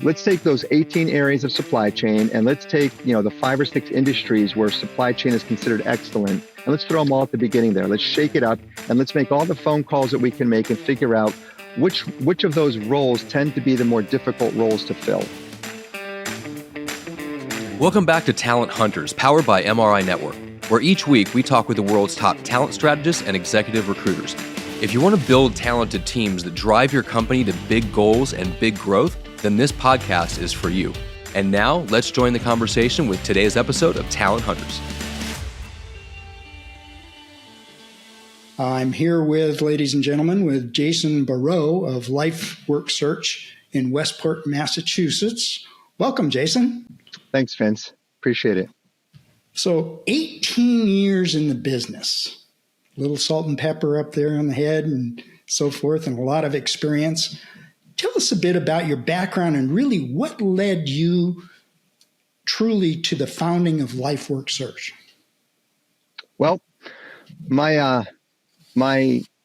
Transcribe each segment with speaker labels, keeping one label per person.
Speaker 1: let's take those 18 areas of supply chain and let's take, the 5 or 6 industries where supply chain is considered excellent, and let's throw them all at the beginning there. Let's shake it up and let's make all the phone calls that we can make and figure out which of those roles tend to be the more difficult roles to fill.
Speaker 2: Welcome back to Talent Hunters, powered by MRINetwork, where each week we talk with the world's top talent strategists and executive recruiters. If you want to build talented teams that drive your company to big goals and big growth, then this podcast is for you. And now, let's join the conversation with today's episode of Talent Hunters.
Speaker 3: I'm here with, ladies and gentlemen, with Jason Breault of Life Work Search in Westport, Massachusetts. Welcome, Jason.
Speaker 1: Thanks, Vince. Appreciate it.
Speaker 3: So 18 years in the business, a little salt and pepper up there on the head and so forth, and a lot of experience. Tell us a bit about your background and really what led you truly to the founding of Life Work Search.
Speaker 1: Well, my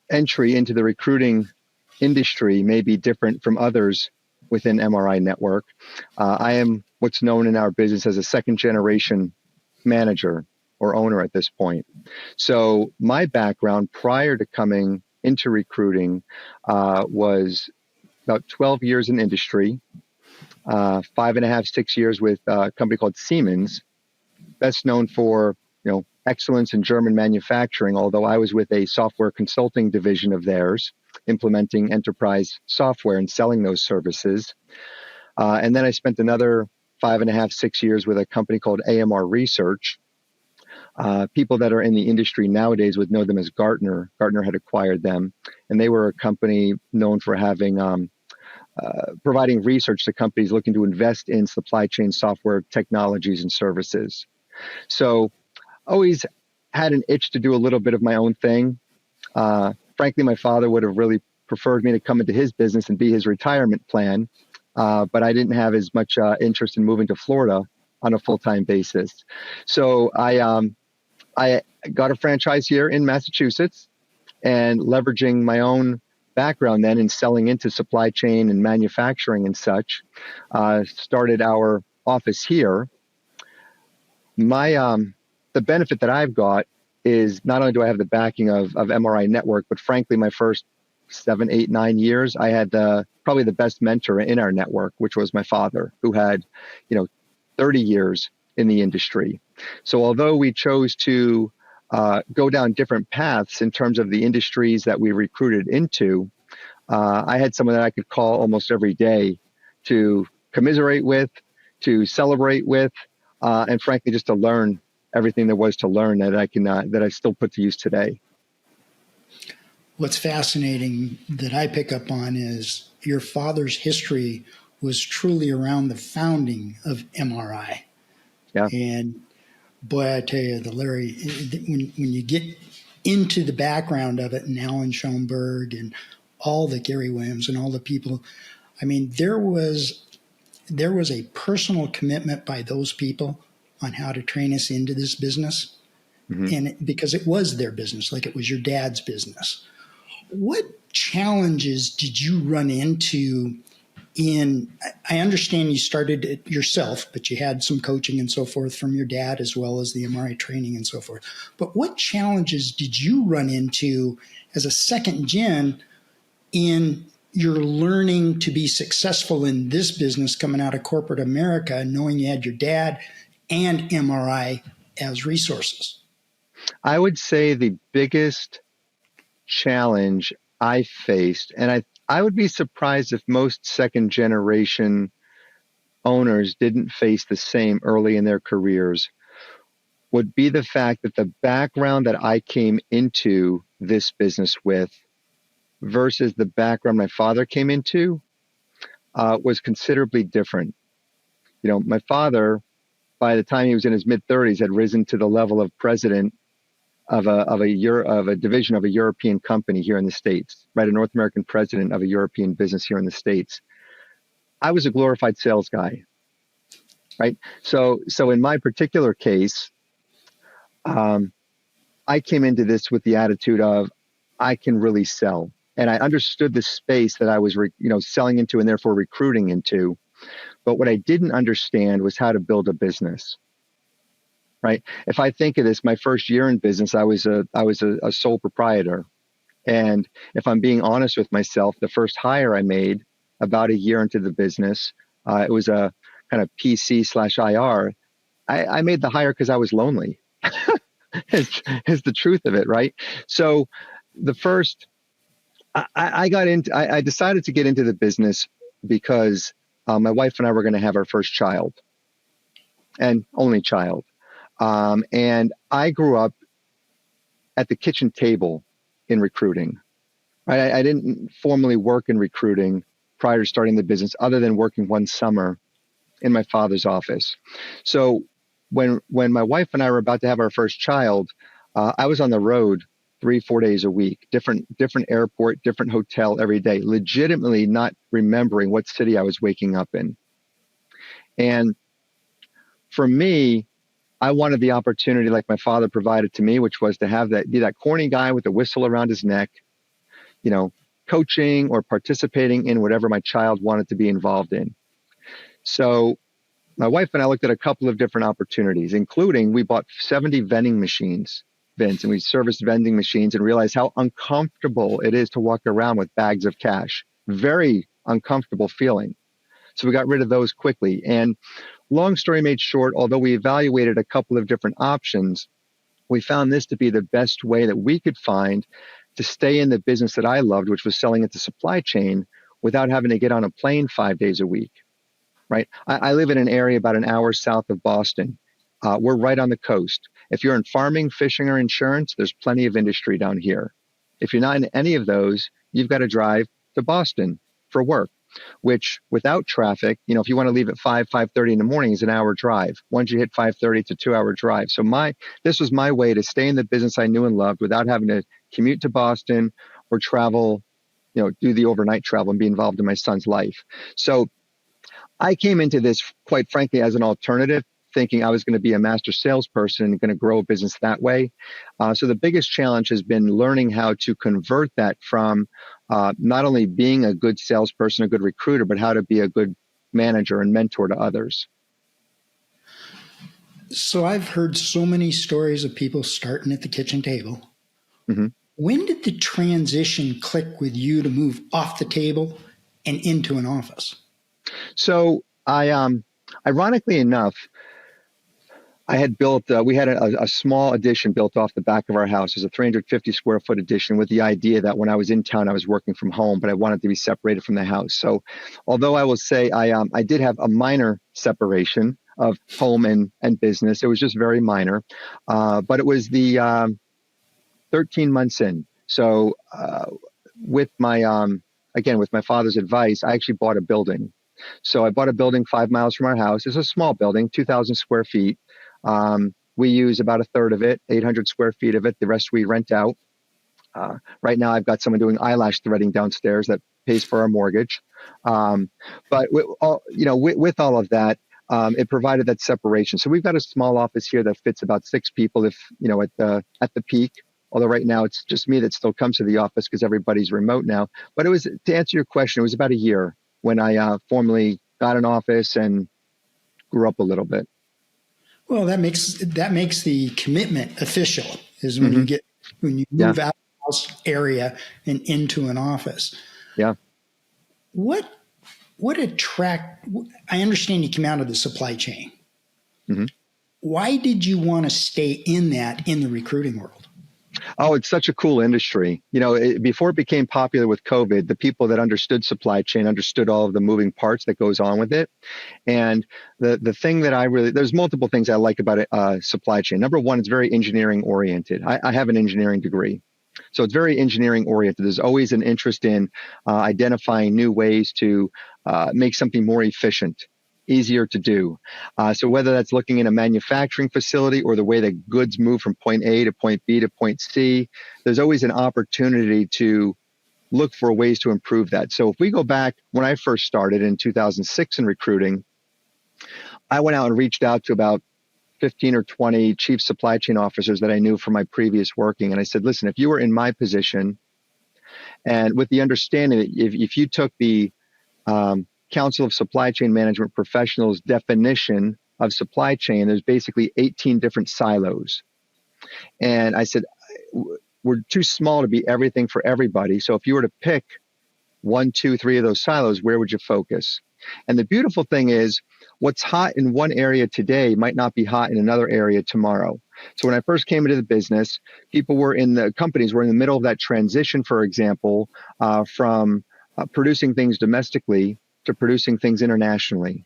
Speaker 1: entry into the recruiting industry may be different from others within MRINetwork. I am what's known in our business as a second generation manager or owner at this point. So my background prior to coming into recruiting was about 12 years in industry, 5.5, 6 years with a company called Siemens, best known for, excellence in German manufacturing, although I was with a software consulting division of theirs, implementing enterprise software and selling those services. And then I spent another 5.5, 6 years with a company called AMR Research. People that are in the industry nowadays would know them as Gartner. Gartner had acquired them, and they were a company known for having providing research to companies looking to invest in supply chain software technologies and services. So always had an itch to do a little bit of my own thing. Frankly, my father would have really preferred me to come into his business and be his retirement plan, but I didn't have as much interest in moving to Florida on a full-time basis. So I got a franchise here in Massachusetts, and leveraging my own background then in selling into supply chain and manufacturing and such, started our office here. The benefit that I've got is not only do I have the backing of MRINetwork, but frankly, my first 7, 8, 9 years, I had probably the best mentor in our network, which was my father, who had, 30 years in the industry. So although we chose to go down different paths in terms of the industries that we recruited into, I had someone that I could call almost every day to commiserate with, to celebrate with, and frankly, just to learn everything there was to learn that I still put to use today.
Speaker 3: What's fascinating that I pick up on is your father's history was truly around the founding of MRI.
Speaker 1: Yeah.
Speaker 3: And boy, I tell you, Larry, when you get into the background of it, and Alan Schoenberg and all the Gary Williams and all the people, I mean, there was a personal commitment by those people on how to train us into this business. Mm-hmm. And because it was their business, like it was your dad's business. What challenges did you run into I understand you started it yourself, but you had some coaching and so forth from your dad, as well as the MRI training and so forth. But what challenges did you run into as a second gen in your learning to be successful in this business coming out of corporate America, knowing you had your dad and MRI as resources?
Speaker 1: I would say the biggest challenge I faced, and I would be surprised if most second generation owners didn't face the same early in their careers, would be the fact that the background that I came into this business with versus the background my father came into was considerably different. My father, by the time he was in his mid-30s, had risen to the level of president of a division of a European company here in the States, right? A North American president of a European business here in the States. I was a glorified sales guy, right? So in my particular case, I came into this with the attitude of, I can really sell. And I understood the space that I was, selling into and therefore recruiting into. But what I didn't understand was how to build a business, right? If I think of this, my first year in business, I was a sole proprietor. And if I'm being honest with myself, the first hire I made about a year into the business, it was a kind of PC/IR. I made the hire because I was lonely. is the truth of it, right? So the first, I decided to get into the business because my wife and I were going to have our first child and only child. And I grew up at the kitchen table in recruiting. Right? I didn't formally work in recruiting prior to starting the business, other than working one summer in my father's office. So when my wife and I were about to have our first child, I was on the road 3-4 days a week, different airport, different hotel every day, legitimately not remembering what city I was waking up in. And for me, I wanted the opportunity like my father provided to me, which was to have be that corny guy with the whistle around his neck, coaching or participating in whatever my child wanted to be involved in. So my wife and I looked at a couple of different opportunities, including we bought 70 vending machines, Vince, and we serviced vending machines and realized how uncomfortable it is to walk around with bags of cash. Very uncomfortable feeling. So we got rid of those quickly. And long story made short, although we evaluated a couple of different options, we found this to be the best way that we could find to stay in the business that I loved, which was selling into supply chain without having to get on a plane 5 days a week, right? I live in an area about an hour south of Boston. We're right on the coast. If you're in farming, fishing, or insurance, there's plenty of industry down here. If you're not in any of those, you've got to drive to Boston for work, which without traffic, if you want to leave at 5:30 in the morning, is an hour drive. Once you hit 5:30, it's a 2-hour drive. So this was my way to stay in the business I knew and loved without having to commute to Boston or travel, do the overnight travel and be involved in my son's life. So I came into this, quite frankly, as an alternative, thinking I was going to be a master salesperson and going to grow a business that way. So the biggest challenge has been learning how to convert that from not only being a good salesperson, a good recruiter, but how to be a good manager and mentor to others.
Speaker 3: So I've heard so many stories of people starting at the kitchen table. Mm-hmm. When did the transition click with you to move off the table and into an office?
Speaker 1: So ironically enough, I had built, we had a small addition built off the back of our house. It was a 350 square foot addition with the idea that when I was in town, I was working from home, but I wanted to be separated from the house. So although I will say I did have a minor separation of home and business, it was just very minor. But it was the 13 months in. So with my father's advice, I actually bought a building. So I bought a building 5 miles from our house. It's a small building, 2,000 square feet. We use about a third of it, 800 square feet of it. The rest we rent out. Right now, I've got someone doing eyelash threading downstairs that pays for our mortgage. But with all of that, it provided that separation. So we've got a small office here that fits about 6 people, at the peak. Although right now it's just me that still comes to the office because everybody's remote now. But it was, to answer your question, it was about a year when I formally got an office and grew up a little bit.
Speaker 3: Well, that makes the commitment official, is when
Speaker 1: mm-hmm.
Speaker 3: when you move out of the house area and into an office.
Speaker 1: Yeah.
Speaker 3: I understand you came out of the supply chain.
Speaker 1: Mm-hmm.
Speaker 3: Why did you want to stay in the recruiting world?
Speaker 1: Oh, it's such a cool industry. Before it became popular with COVID, the people that understood supply chain understood all of the moving parts that goes on with it. And the thing that there's multiple things I like about it, supply chain. Number one, it's very engineering oriented. I have an engineering degree. So it's very engineering oriented. There's always an interest in identifying new ways to make something more efficient, easier to do. So whether that's looking in a manufacturing facility or the way that goods move from point A to point B to point C, there's always an opportunity to look for ways to improve that. So if we go back when I first started in 2006 in recruiting, I went out and reached out to about 15 or 20 chief supply chain officers that I knew from my previous working. And I said, listen, if you were in my position and with the understanding that if you took the Council of Supply Chain Management Professionals definition of supply chain, there's basically 18 different silos. And I said, we're too small to be everything for everybody. So if you were to pick 1, 2, 3 of those silos, where would you focus? And the beautiful thing is, what's hot in one area today might not be hot in another area tomorrow. So when I first came into the business, companies were in the middle of that transition, for example, from producing things domestically to producing things internationally,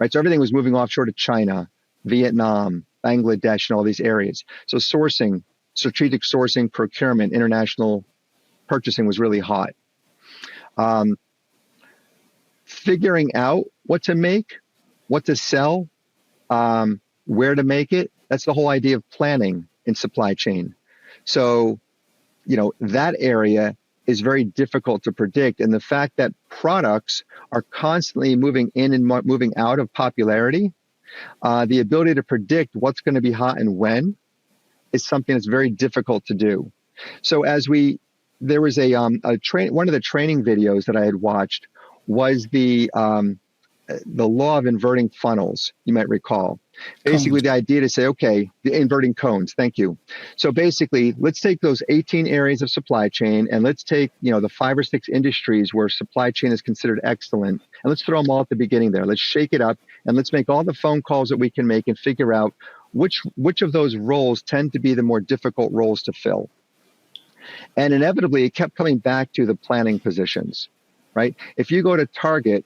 Speaker 1: right? So everything was moving offshore to China, Vietnam, Bangladesh, and all these areas. So sourcing, strategic sourcing, procurement, international purchasing was really hot. Figuring out what to make, what to sell, where to make it, that's the whole idea of planning in supply chain. So, that area is very difficult to predict. And the fact that products are constantly moving in and moving out of popularity, the ability to predict what's going to be hot and when is something that's very difficult to do. So there was one of the training videos that I had watched was the law of inverting funnels, you might recall. Basically, the idea to say, okay, the inverting cones, thank you. So basically, let's take those 18 areas of supply chain and let's take, the 5 or 6 industries where supply chain is considered excellent, and let's throw them all at the beginning there. Let's shake it up and let's make all the phone calls that we can make and figure out which of those roles tend to be the more difficult roles to fill. And inevitably, it kept coming back to the planning positions, right? If you go to Target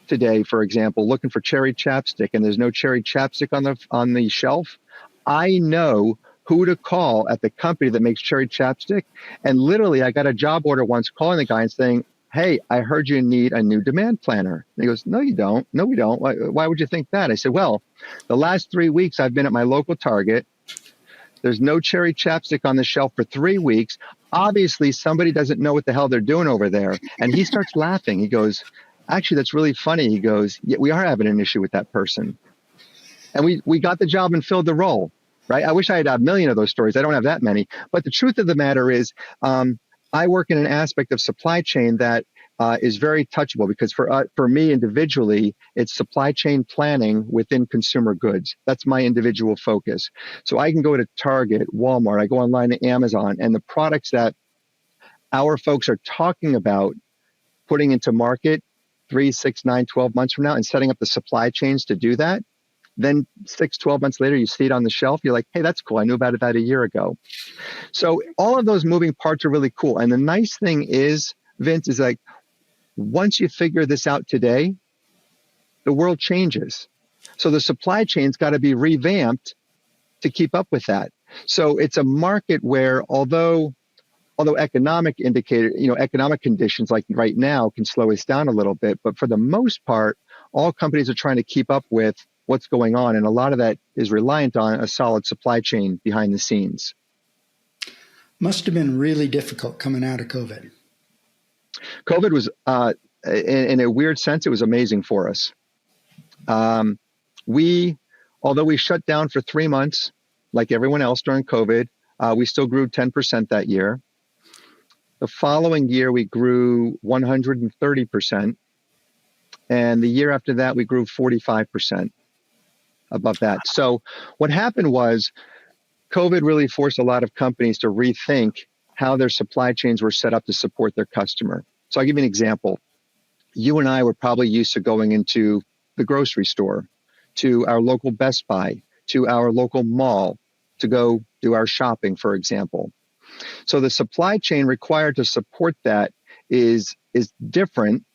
Speaker 1: today, for example, looking for cherry chapstick and there's no cherry chapstick on the shelf, I know who to call at the company that makes cherry chapstick. And literally, I got a job order once calling the guy and saying, hey, I heard you need a new demand planner. And he goes, no, you don't. No, we don't. Why would you think that? I said, well, the last 3 weeks I've been at my local Target. There's no cherry chapstick on the shelf for 3 weeks. Obviously, somebody doesn't know what the hell they're doing over there. And he starts laughing. He goes, actually, that's really funny. He goes, yeah, we are having an issue with that person. And we got the job and filled the role, right? I wish I had a million of those stories. I don't have that many. But the truth of the matter is, I work in an aspect of supply chain that is very touchable, because for me individually, it's supply chain planning within consumer goods. That's my individual focus. So I can go to Target, Walmart, I go online to Amazon, and the products that our folks are talking about putting into market 3, 6, 9, 12 months from now and setting up the supply chains to do that, then 6, 12 months later, you see it on the shelf. You're like, hey, that's cool. I knew about that a year ago. So all of those moving parts are really cool. And the nice thing is, Vince, is like, once you figure this out today, the world changes. So the supply chain's got to be revamped to keep up with that. So it's a market where, although economic conditions like right now can slow us down a little bit, but for the most part, all companies are trying to keep up with what's going on. And a lot of that is reliant on a solid supply chain behind the scenes.
Speaker 3: Must have been really difficult coming out of COVID.
Speaker 1: COVID was, in a weird sense, it was amazing for us. Although we shut down for 3 months, like everyone else during COVID, we still grew 10% that year. The following year, we grew 130%. And the year after that, we grew 45% above that. So what happened was COVID really forced a lot of companies to rethink how their supply chains were set up to support their customer. So I'll give you an example. You and I were probably used to going into the grocery store, to our local Best Buy, to our local mall to go do our shopping, for example. So the supply chain required to support that is different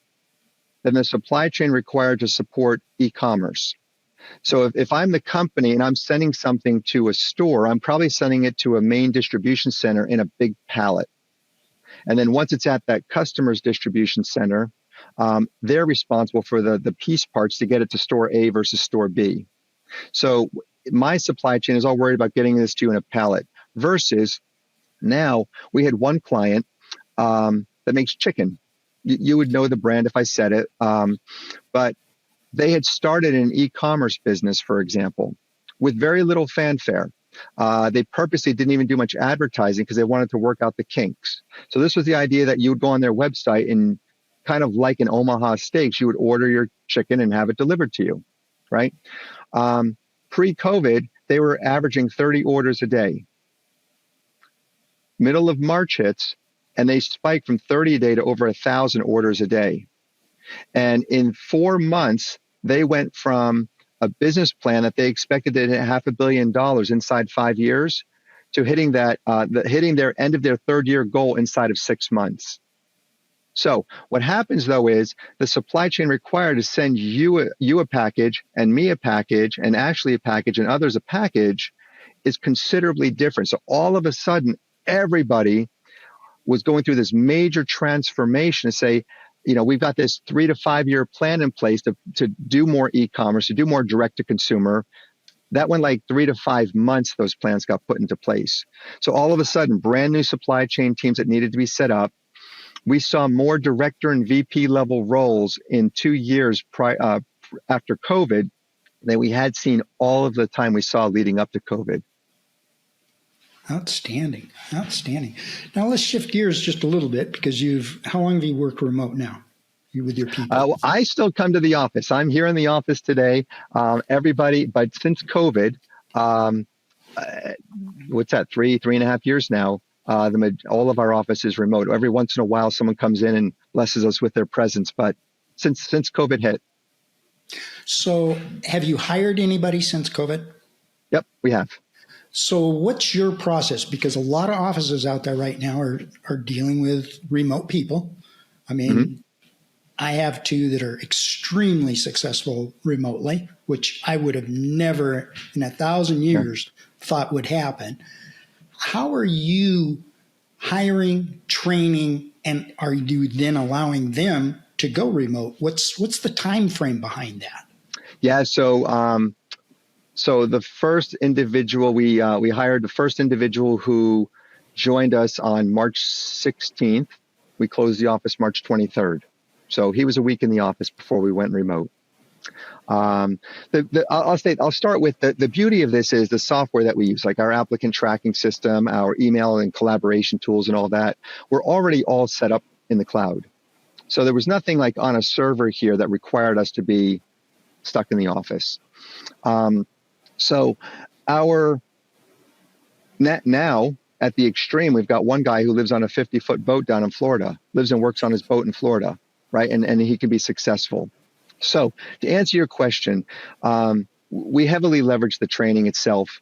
Speaker 1: than the supply chain required to support e-commerce. So if I'm the company and I'm sending something to a store, I'm probably sending it to a main distribution center in a big pallet. And then once it's at that customer's distribution center, they're responsible for the piece parts to get it to store A versus store B. So my supply chain is all worried about getting this to you in a pallet, versus now we had one client that makes chicken. You would know the brand if I said it, but they had started an e-commerce business, for example, with very little fanfare. They purposely didn't even do much advertising because they wanted to work out the kinks. So this was the idea that you would go on their website and kind of like an Omaha Steaks. You would order your chicken and have it delivered to you, right? Pre-COVID, they were averaging 30 orders a day. Middle of March hits, and they spiked from 30 a day to over 1,000 orders a day. And in 4 months, they went from a business plan that they expected to hit $500 million inside 5 years to hitting hitting their end of their third year goal inside of 6 months. So what happens though is the supply chain required to send you a package and me a package and Ashley a package and others a package is considerably different. So all of a sudden, everybody was going through this major transformation to say, we've got this 3 to 5 year plan in place to do more e-commerce, to do more direct to consumer. That went like 3 to 5 months, those plans got put into place. So all of a sudden, brand new supply chain teams that needed to be set up. We saw more director and VP level roles in 2 years after COVID than we had seen all of the time we saw leading up to COVID.
Speaker 3: Outstanding. Now let's shift gears just a little bit because how long have you worked remote now? You with your people?
Speaker 1: I still come to the office. I'm here in the office today. Everybody, but since COVID, what's that, 3.5 years now, all of our office is remote. Every once in a while, someone comes in and blesses us with their presence. But since COVID hit.
Speaker 3: So have you hired anybody since COVID?
Speaker 1: Yep, we have.
Speaker 3: So what's your process? Because a lot of offices out there right now are dealing with remote people. I mean, I have 2 that are extremely successful remotely, which I would have never in 1,000 years thought would happen. How are you hiring, training, and are you then allowing them to go remote? What's the time frame behind that?
Speaker 1: Yeah, so the first individual we hired, the first individual who joined us on March 16th. We closed the office March 23rd. So he was a week in the office before we went remote. I'll start with the beauty of this is the software that we use, like our applicant tracking system, our email and collaboration tools and all that. We're already all set up in the cloud. So there was nothing like on a server here that required us to be stuck in the office. So our now at the extreme, we've got one guy who lives on a 50-foot boat down in Florida, lives and works on his boat in Florida, right? And he can be successful. So to answer your question, we heavily leverage the training itself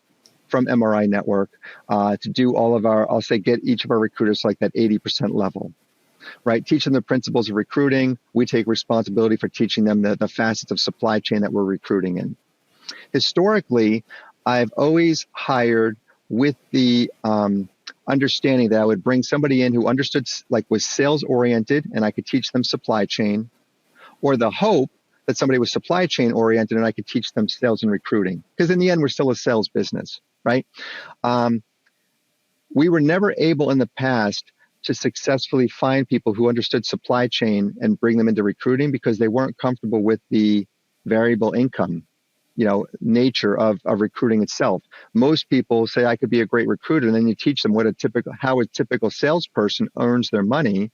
Speaker 1: from MRINetwork to do all of our, I'll say, get each of our recruiters like that 80% level, right? Teach them the principles of recruiting. We take responsibility for teaching them the facets of supply chain that we're recruiting in. Historically, I've always hired with the understanding that I would bring somebody in who understood, like was sales oriented and I could teach them supply chain, or the hope that somebody was supply chain oriented and I could teach them sales and recruiting. Because in the end, we're still a sales business, right? We were never able in the past to successfully find people who understood supply chain and bring them into recruiting because they weren't comfortable with the variable income, nature of recruiting itself. Most people say I could be a great recruiter, and then you teach them how a typical salesperson earns their money,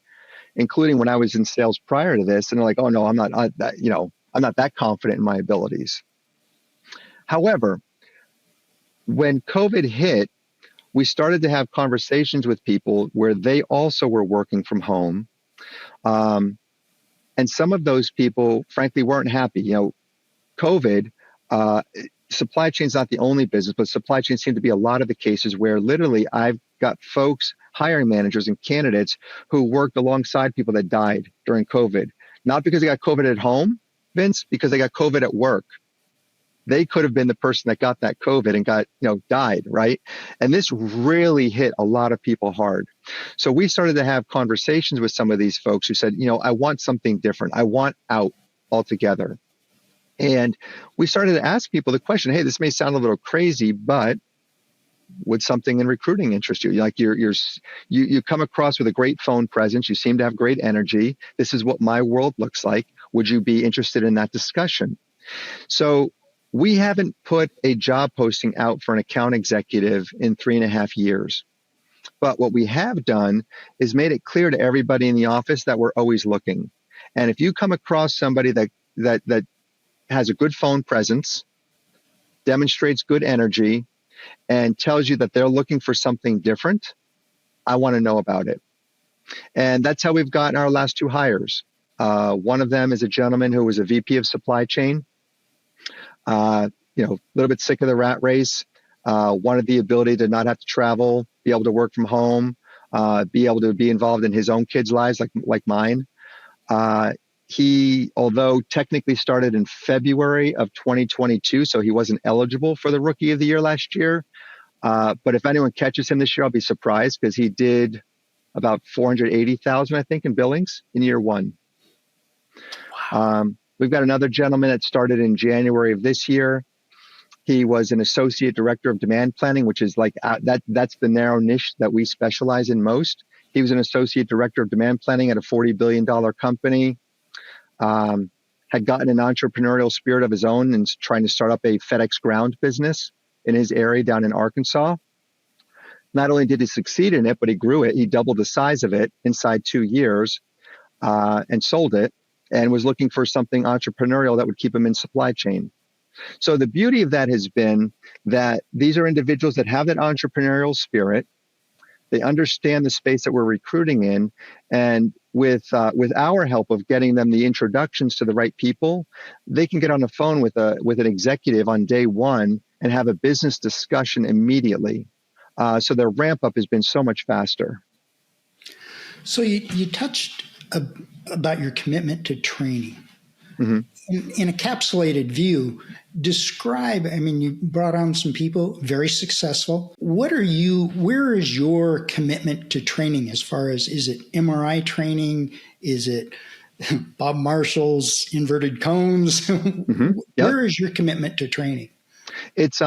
Speaker 1: including when I was in sales prior to this, and they're like, "Oh no, I'm not that confident in my abilities." However, when COVID hit, we started to have conversations with people where they also were working from home, and some of those people, frankly, weren't happy. COVID. Supply chain is not the only business, but supply chain seemed to be a lot of the cases where literally I've got folks, hiring managers and candidates who worked alongside people that died during COVID. Not because they got COVID at home, Vince, because they got COVID at work. They could have been the person that got that COVID and died, right? And this really hit a lot of people hard. So we started to have conversations with some of these folks who said, I want something different. I want out altogether. And we started to ask people the question, hey, this may sound a little crazy, but would something in recruiting interest you? Like you come across with a great phone presence. You seem to have great energy. This is what my world looks like. Would you be interested in that discussion? So we haven't put a job posting out for an account executive in 3.5 years. But what we have done is made it clear to everybody in the office that we're always looking. And if you come across somebody that has a good phone presence, demonstrates good energy, and tells you that they're looking for something different, I want to know about it. And that's how we've gotten our last 2 hires. One of them is a gentleman who was a VP of supply chain, a little bit sick of the rat race, wanted the ability to not have to travel, be able to work from home, be able to be involved in his own kids' lives like mine. He, although technically started in February of 2022, so he wasn't eligible for the Rookie of the Year last year. But if anyone catches him this year, I'll be surprised, because he did about 480,000, I think, in billings in year 1. Wow. We've got another gentleman that started in January of this year. He was an associate director of demand planning, which is like that's the narrow niche that we specialize in most. He was an associate director of demand planning at a $40 billion company. Had gotten an entrepreneurial spirit of his own and trying to start up a FedEx ground business in his area down in Arkansas. Not only did he succeed in it, but he grew it. He doubled the size of it inside 2 years and sold it, and was looking for something entrepreneurial that would keep him in supply chain. So the beauty of that has been that these are individuals that have that entrepreneurial spirit. They understand the space that we're recruiting in, and with our help of getting them the introductions to the right people, they can get on the phone with an executive on day 1 and have a business discussion immediately. So their ramp up has been so much faster.
Speaker 3: So you touched about your commitment to training.
Speaker 1: Mm-hmm.
Speaker 3: In a capsulated view, describe, you brought on some people, very successful. Where is your commitment to training as far as, is it MRI training? Is it Bob Marshall's inverted cones?
Speaker 1: Mm-hmm. Yep.
Speaker 3: Where is your commitment to training?
Speaker 1: It's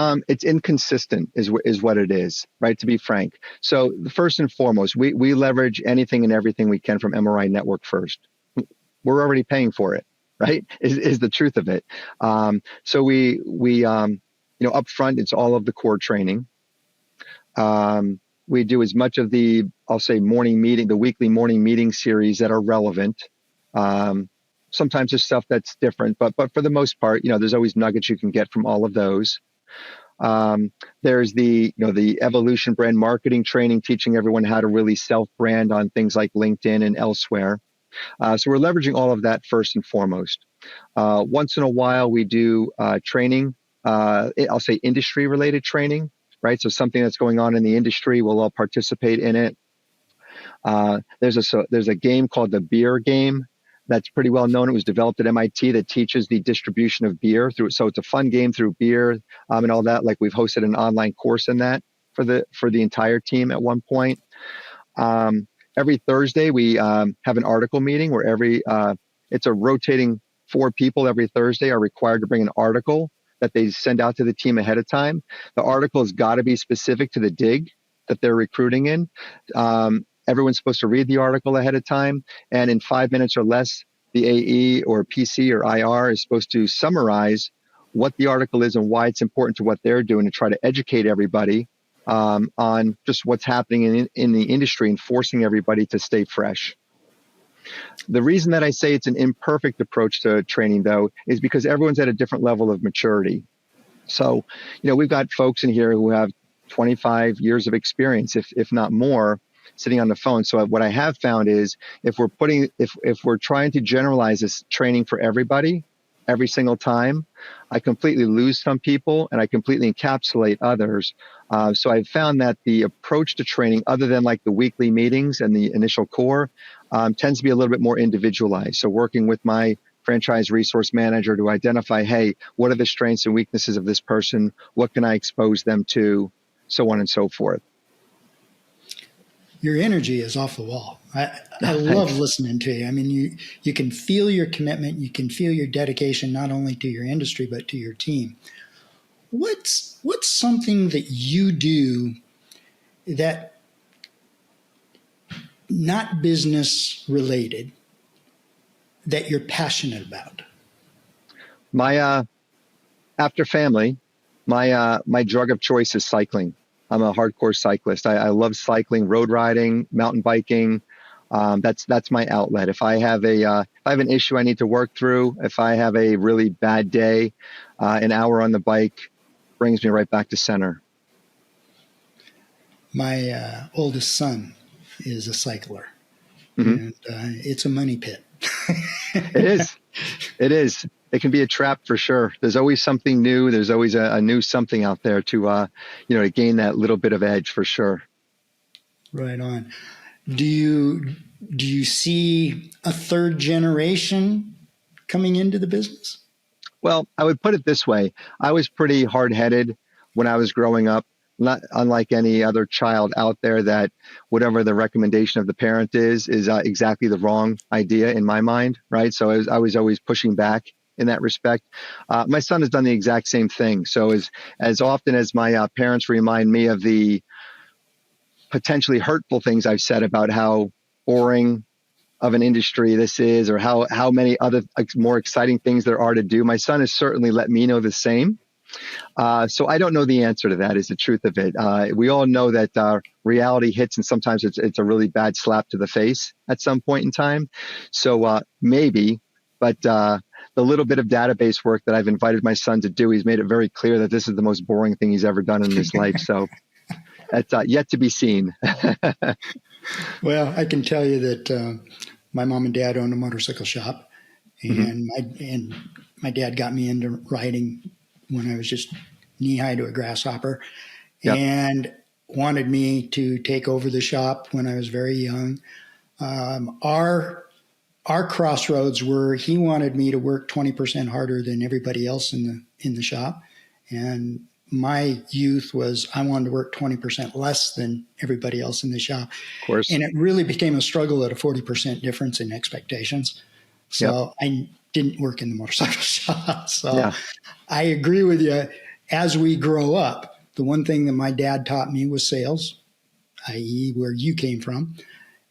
Speaker 1: inconsistent is what it is, right? To be frank. So first and foremost, we leverage anything and everything we can from MRINetwork first. We're already paying for it, right? Is the truth of it. So we up front, it's all of the core training. We do as much of the, I'll say, the weekly morning meeting series that are relevant. Sometimes there's stuff that's different, but for the most part, there's always nuggets you can get from all of those. There's the evolution brand marketing training, teaching everyone how to really self-brand on things like LinkedIn and elsewhere. So we're leveraging all of that first and foremost. Once in a while, we do training, I'll say industry-related training, right? So something that's going on in the industry, we'll all participate in it. There's a game called the beer game that's pretty well known. It was developed at MIT that teaches the distribution of beer through. So it's a fun game through beer and all that. Like, we've hosted an online course in that for the entire team at one point. Every Thursday we have an article meeting where it's a rotating 4 people every Thursday are required to bring an article that they send out to the team ahead of time. The article has got to be specific to the dig that they're recruiting in. Everyone's supposed to read the article ahead of time, and in 5 minutes or less, the AE or PC or IR is supposed to summarize what the article is and why it's important to what they're doing, to try to educate everybody on just what's happening in the industry and forcing everybody to stay fresh. The reason that I say it's an imperfect approach to training, though, is because everyone's at a different level of maturity. So, we've got folks in here who have 25 years of experience, if not more, sitting on the phone. So what I have found is if we're trying to generalize this training for everybody every single time, I completely lose some people and I completely encapsulate others. So I've found that the approach to training, other than like the weekly meetings and the initial core, tends to be a little bit more individualized. So working with my franchise resource manager to identify, hey, what are the strengths and weaknesses of this person? What can I expose them to? So on and so forth.
Speaker 3: Your energy is off the wall. I love listening to you. You can feel your commitment. You can feel your dedication, not only to your industry, but to your team. What's something that you do that not business related that you're passionate about?
Speaker 1: After family, my drug of choice is cycling. I'm a hardcore cyclist. I love cycling, road riding, mountain biking. That's my outlet. If I have an issue I need to work through, if I have a really bad day, an hour on the bike brings me right back to center.
Speaker 3: My oldest son is a cycler,
Speaker 1: Mm-hmm.
Speaker 3: and it's a money pit.
Speaker 1: It is. It is. It can be a trap for sure. There's always something new. There's always a new something out there to gain that little bit of edge for sure.
Speaker 3: Right on. Do you see a third generation coming into the business?
Speaker 1: Well, I would put it this way. I was pretty hard-headed when I was growing up, not unlike any other child out there, that whatever the recommendation of the parent is exactly the wrong idea in my mind, right? So I was always pushing back in that respect. My son has done the exact same thing. So as often as my parents remind me of the potentially hurtful things I've said about how boring of an industry this is, or how many other more exciting things there are to do, my son has certainly let me know the same. So I don't know the answer to that, is the truth of it. We all know that reality hits, and sometimes it's a really bad slap to the face at some point in time. So maybe, but the little bit of database work that I've invited my son to do, he's made it very clear that this is the most boring thing he's ever done in his life. So that's yet to be seen.
Speaker 3: Well, I can tell you that my mom and dad owned a motorcycle shop, and my dad got me into riding when I was just knee high to a grasshopper,
Speaker 1: Yep.
Speaker 3: and wanted me to take over the shop when I was very young. Our crossroads were, he wanted me to work 20% harder than everybody else in the shop, and my youth was, I wanted to work 20% less than everybody else in the shop.
Speaker 1: Of course.
Speaker 3: And it really became a struggle at a 40% difference in expectations. So I didn't work in the motorcycle shop. So I agree with you. As we grow up, the one thing that my dad taught me was sales, i.e. where you came from.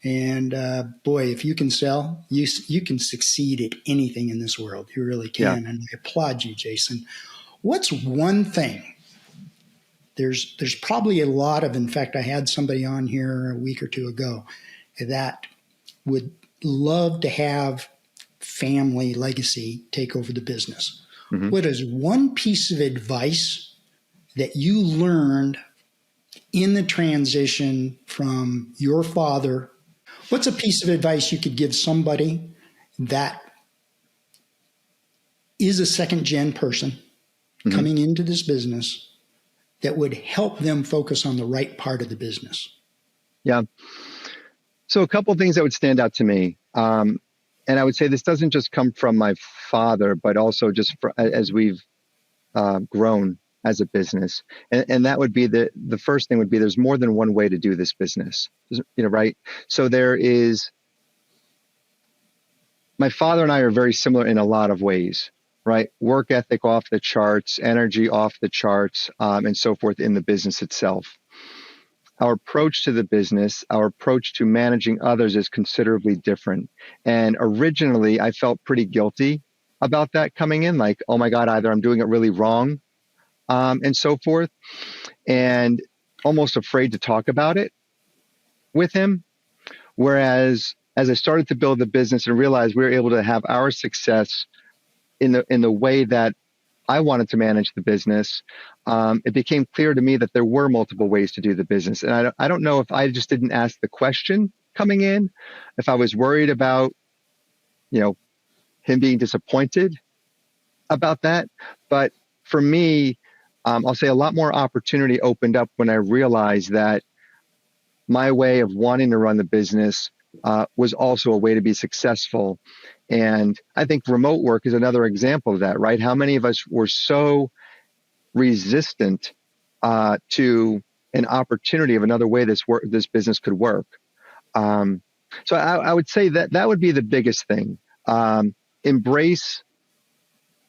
Speaker 3: And boy, if you can sell, you can succeed at anything in this world. You really can. Yeah. And I applaud you, Jason. What's one thing? There's probably a lot of, in fact, I had somebody on here a week or two ago that would love to have family legacy take over the business. Mm-hmm. What is one piece of advice that you learned in the transition from your father? What's a piece of advice you could give somebody that is a second gen person coming into this business that would help them focus on the right part of the business?
Speaker 1: Yeah. So a couple of things that would stand out to me. And I would say this doesn't just come from my father, but also just as we've grown as a business. And that would be the first thing would be, there's more than one way to do this business, right? So my father and I are very similar in a lot of ways, right? Work ethic off the charts, energy off the charts, and so forth in the business itself. Our approach to the business, our approach to managing others is considerably different. And originally, I felt pretty guilty about that coming in, like, oh my God, either I'm doing it really wrong, and so forth, and almost afraid to talk about it with him. Whereas as I started to build the business and realized we were able to have our success in the way that I wanted to manage the business, it became clear to me that there were multiple ways to do the business. And I don't know if I just didn't ask the question coming in, if I was worried about, him being disappointed about that. But for me, I'll say a lot more opportunity opened up when I realized that my way of wanting to run the business was also a way to be successful. And I think remote work is another example of that, right? How many of us were so resistant to an opportunity of another way this business could work? So I would say that would be the biggest thing. Embrace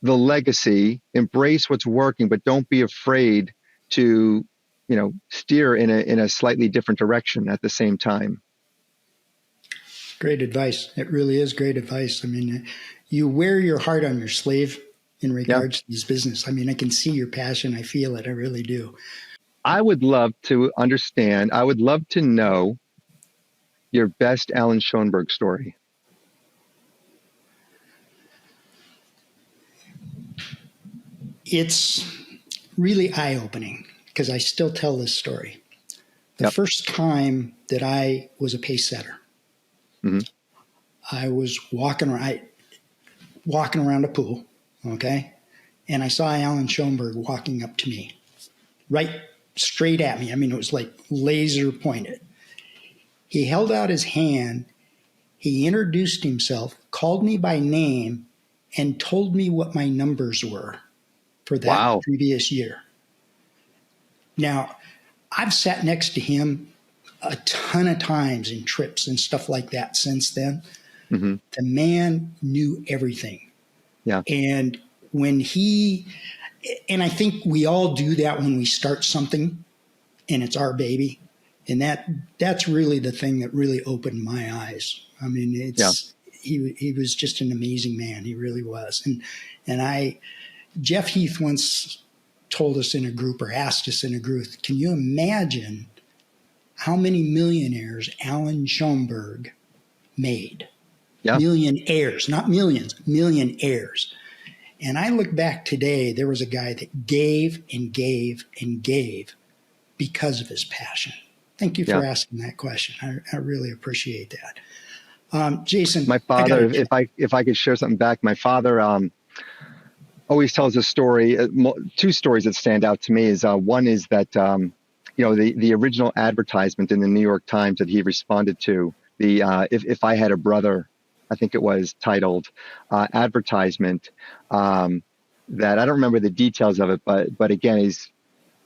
Speaker 1: the legacy, embrace what's working, but don't be afraid to, steer in a slightly different direction at the same time.
Speaker 3: Great advice. It really is great advice. I mean, you wear your heart on your sleeve in regards to this business. I mean, I can see your passion. I feel it. I really do.
Speaker 1: I would love to understand. I would love to know your best Alan Schoenberg story?
Speaker 3: It's really eye-opening because I still tell this story. The first time that I was a pace setter, I was walking around a pool, okay? And I saw Alan Schoenberg walking up to me, right straight at me. I mean, it was like laser pointed. He held out his hand. He introduced himself, called me by name, and told me what my numbers were for that previous year. Now, I've sat next to him a ton of times in trips and stuff like that since then. The man knew everything.
Speaker 1: Yeah.
Speaker 3: And and I think we all do that when we start something and it's our baby. And that's really the thing that really opened my eyes. I mean, he was just an amazing man. He really was. And Jeff Heath once told us in a group, or asked us in a group, can you imagine how many millionaires Alan Schoenberg made?
Speaker 1: Yeah.
Speaker 3: Millionaires, not millions, millionaires. And I look back today, there was a guy that gave and gave and gave because of his passion. Thank you for asking that question. I really appreciate that. Jason,
Speaker 1: my father, if I could share something back, my father always tells a story. Two stories that stand out to me is one is that the original advertisement in the New York Times that he responded to, the if I had a brother, I think it was titled advertisement, that I don't remember the details of it, but again,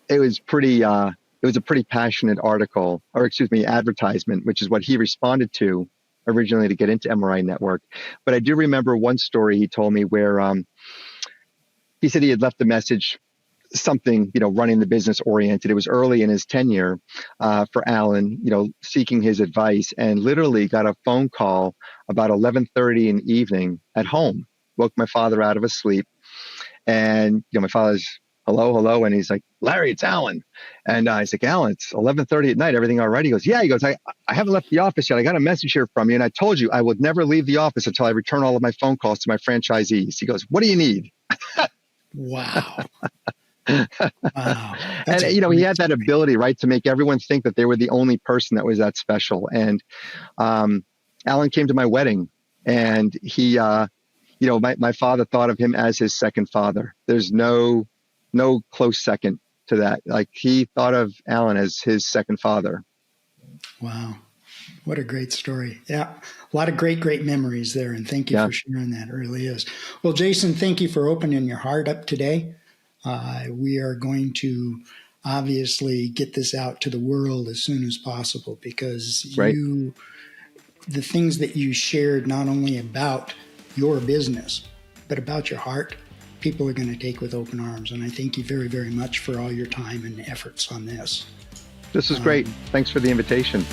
Speaker 1: it was a pretty passionate article, or excuse me, advertisement, which is what he responded to originally to get into MRINetwork. But I do remember one story he told me where he said he had left a message, something, running the business oriented. It was early in his tenure for Alan, seeking his advice, and literally got a phone call about 11:30 in the evening at home. Woke my father out of his sleep. And, my father's, hello. And he's like, Larry, it's Alan. And he's like, Alan, it's 11:30 at night. Everything all right? He goes, yeah. He goes, I haven't left the office yet. I got a message here from you. And I told you I would never leave the office until I return all of my phone calls to my franchisees. He goes, what do you need?
Speaker 3: Wow.
Speaker 1: And, he had that ability, right, to make everyone think that they were the only person that was that special. And Alan came to my wedding, and he, my father thought of him as his second father. There's no close second to that. Like, he thought of Alan as his second father.
Speaker 3: Wow. What a great story. Yeah. A lot of great memories there. And thank you for sharing that. It really is. Well, Jason, thank you for opening your heart up today. We are going to obviously get this out to the world as soon as possible, because the things that you shared, not only about your business, but about your heart, people are going to take with open arms. And I thank you very, very much for all your time and efforts on this.
Speaker 1: This is great. Thanks for the invitation.